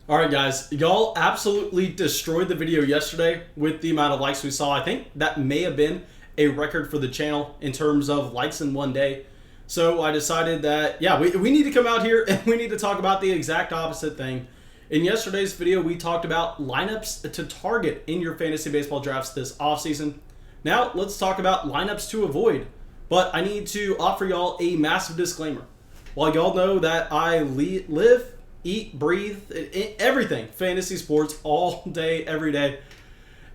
All right, guys, y'all absolutely destroyed the video yesterday with the amount of likes we saw. I think that may have been a record for the channel in terms of likes in one day. So I decided that, yeah, we need to come out here and we need to talk about the exact opposite thing. In yesterday's video, we talked about lineups to target in your fantasy baseball drafts this offseason. Now, let's talk about lineups to avoid. But I need to offer y'all a massive disclaimer. While y'all know that I live, eat, breathe, everything fantasy sports all day, every day,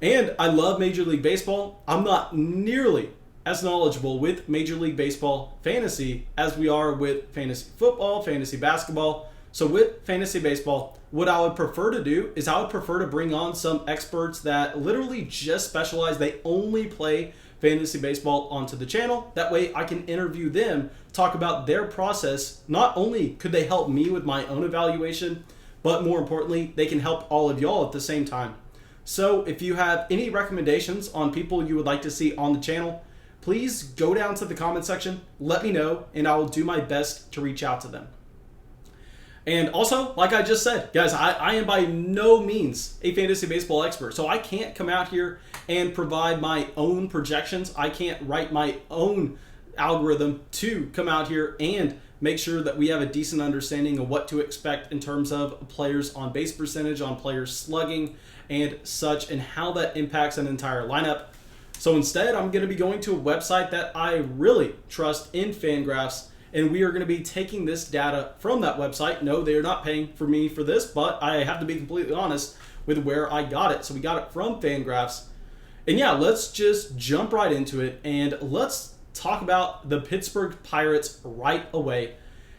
and I love Major League Baseball, I'm not nearly as knowledgeable with Major League Baseball fantasy as we are with fantasy football, fantasy basketball. So with fantasy baseball, what I would prefer to do is I would prefer to bring on some experts that literally just specialize. They only play fantasy baseball onto the channel. That way I can interview them, talk about their process. Not only could they help me with my own evaluation, but more importantly, they can help all of y'all at the same time. So if you have any recommendations on people you would like to see on the channel, please go down to the comment section, let me know, and I will do my best to reach out to them. And also, like I just said, guys, I am by no means a fantasy baseball expert, so I can't come out here and provide my own projections. I can't write my own algorithm to come out here and make sure that we have a decent understanding of what to expect in terms of players on base percentage, on players slugging, and such, and how that impacts an entire lineup. So instead, I'm going to be going to a website that I really trust in Fangraphs, and we are going to be taking this data from that website. No, they are not paying for me for this, but I have to be completely honest with where I got it. So we got it from Fangraphs. And yeah, let's just jump right into it, and let's talk about the Pittsburgh Pirates right away.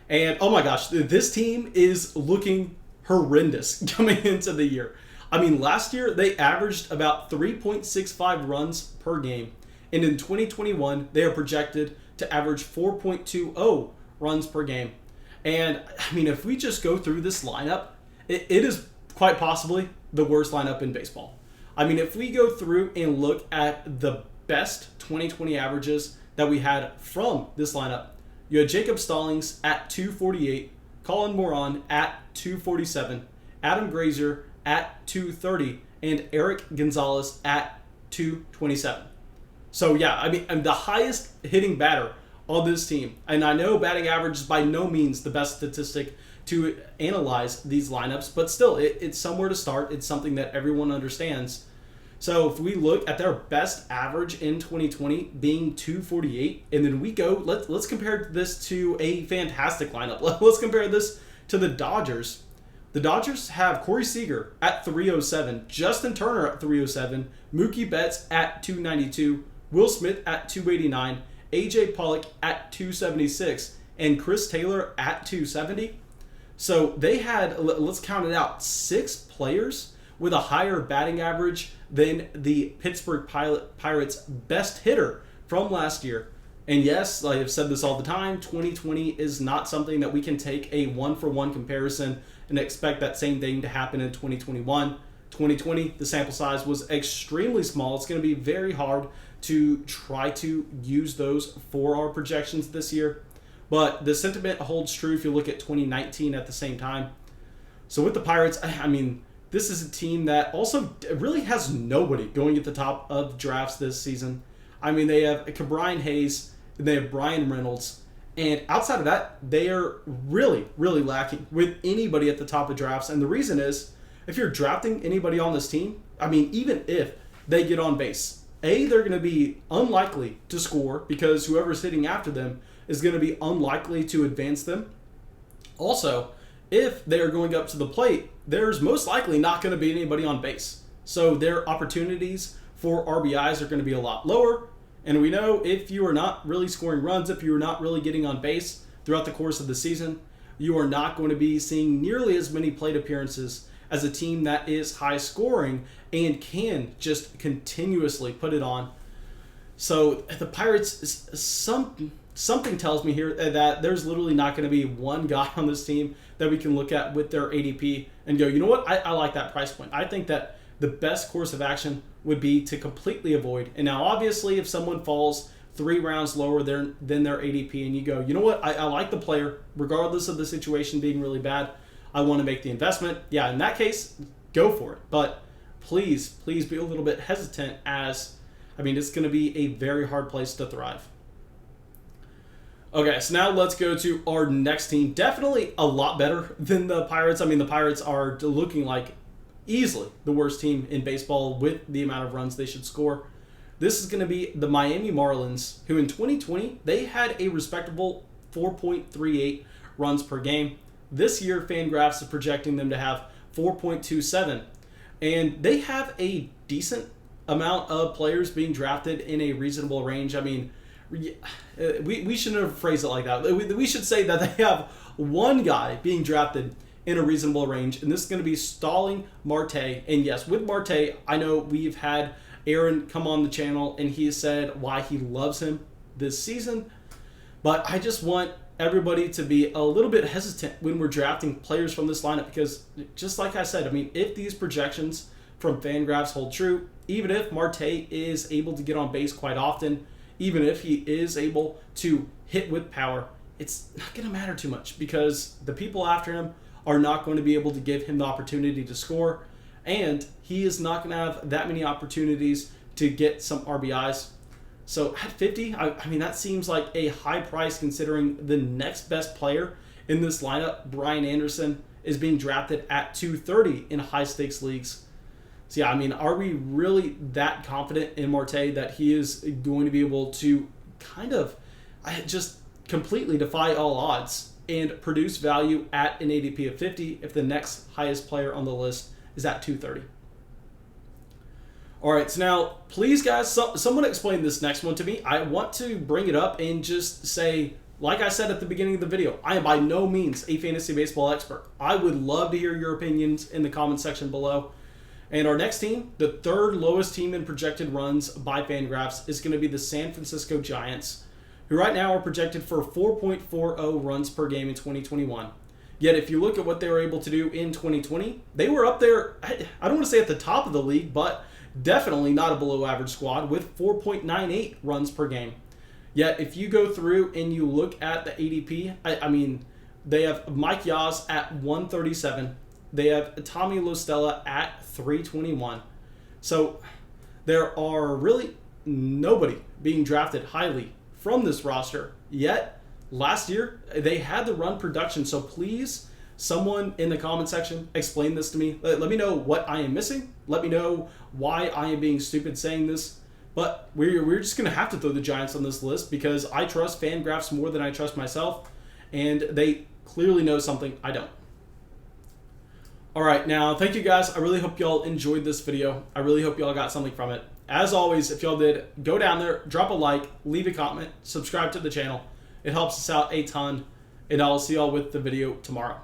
And oh my gosh, this team is looking horrendous coming into the year. I mean, last year they averaged about 3.65 runs per game. And in 2021, they are projected to average 4.20 runs per game. And I mean, if we just go through this lineup, it is quite possibly the worst lineup in baseball. I mean, if we go through and look at the best 2020 averages that we had from this lineup, you had Jacob Stallings at 248, Colin Moran at 247, Adam Grazer at 230, and Eric Gonzalez at 227. So yeah, I mean, I'm the highest hitting batter on this team. And I know batting average is by no means the best statistic to analyze these lineups, but still, it's somewhere to start. It's something that everyone understands. So if we look at their best average in 2020 being 248, and then we go, let's compare this to a fantastic lineup. Let's compare this to the Dodgers. The Dodgers have Corey Seager at 307, Justin Turner at 307, Mookie Betts at 292, Will Smith at 289, AJ Pollock at 276, and Chris Taylor at 270. So they had, let's count it out, 6 players with a higher batting average than the Pittsburgh Pirates' best hitter from last year. And yes, I have said this all the time, 2020 is not something that we can take a one-for-one comparison and expect that same thing to happen in 2021. 2020, the sample size was extremely small. It's going to be very hard to try to use those for our projections this year. But the sentiment holds true if you look at 2019 at the same time. So with the Pirates, I mean, this is a team that also really has nobody going at the top of drafts this season. I mean, they have Brian Hayes, and they have Brian Reynolds. And outside of that, they are really, really lacking with anybody at the top of drafts. And the reason is, if you're drafting anybody on this team, I mean, even if they get on base, A, they're going to be unlikely to score because whoever's hitting after them is going to be unlikely to advance them. Also, if they're going up to the plate, there's most likely not going to be anybody on base. So their opportunities for RBIs are going to be a lot lower. And we know if you are not really scoring runs, if you are not really getting on base throughout the course of the season, you are not going to be seeing nearly as many plate appearances as a team that is high scoring and can just continuously put it on. So the Pirates, something tells me here that there's literally not going to be one guy on this team that we can look at with their ADP and go, you know what, I like that price point. I think that the best course of action would be to completely avoid. And now obviously if someone falls 3 rounds lower than their ADP and you go, you know what, I like the player regardless of the situation being really bad, I want to make the investment, yeah, in that case, go for it. But please be a little bit hesitant, as I mean, it's going to be a very hard place to thrive. Okay, so now let's go to our next team. Definitely a lot better than the Pirates. I mean, the Pirates are looking like easily the worst team in baseball with the amount of runs they should score. This is going to be the Miami Marlins, who in 2020, they had a respectable 4.38 runs per game. This year, Fangraphs is projecting them to have 4.27. And they have a decent amount of players being drafted in a reasonable range. I mean, we shouldn't have phrased it like that. We should say that they have one guy being drafted in a reasonable range, and this is going to be Starling Marte. And yes, with Marte, I know we've had Aaron come on the channel, and he said why he loves him this season. But I just want everybody to be a little bit hesitant when we're drafting players from this lineup, because just like I said, I mean, if these projections from Fangraphs hold true, even if Marte is able to get on base quite often, even if he is able to hit with power, it's not going to matter too much, because the people after him are not going to be able to give him the opportunity to score, and he is not going to have that many opportunities to get some RBIs. So at 50, I mean, that seems like a high price considering the next best player in this lineup, Brian Anderson, is being drafted at 230 in high-stakes leagues. So yeah, I mean, are we really that confident in Marte that he is going to be able to kind of just completely defy all odds and produce value at an ADP of 50 if the next highest player on the list is at 230? All right, so now, please, guys, someone explain this next one to me. I want to bring it up and just say, like I said at the beginning of the video, I am by no means a fantasy baseball expert. I would love to hear your opinions in the comment section below. And our next team, the third lowest team in projected runs by Fangraphs, is going to be the San Francisco Giants, who right now are projected for 4.40 runs per game in 2021. Yet if you look at what they were able to do in 2020, they were up there, I don't want to say at the top of the league, but definitely not a below average squad with 4.98 runs per game. Yet if you go through and you look at the ADP, I mean, they have Mike Yaz at 137. They have Tommy LaStella at 321. So there are really nobody being drafted highly from this roster. Yet last year they had the run production. So please, someone in the comment section, explain this to me. Let me know what I am missing. Let me know why I am being stupid saying this. But we're just going to have to throw the Giants on this list because I trust Fangraphs more than I trust myself. And they clearly know something I don't. All right, now, thank you guys. I really hope y'all enjoyed this video. I really hope y'all got something from it. As always, if y'all did, go down there, drop a like, leave a comment, subscribe to the channel. It helps us out a ton. And I'll see y'all with the video tomorrow.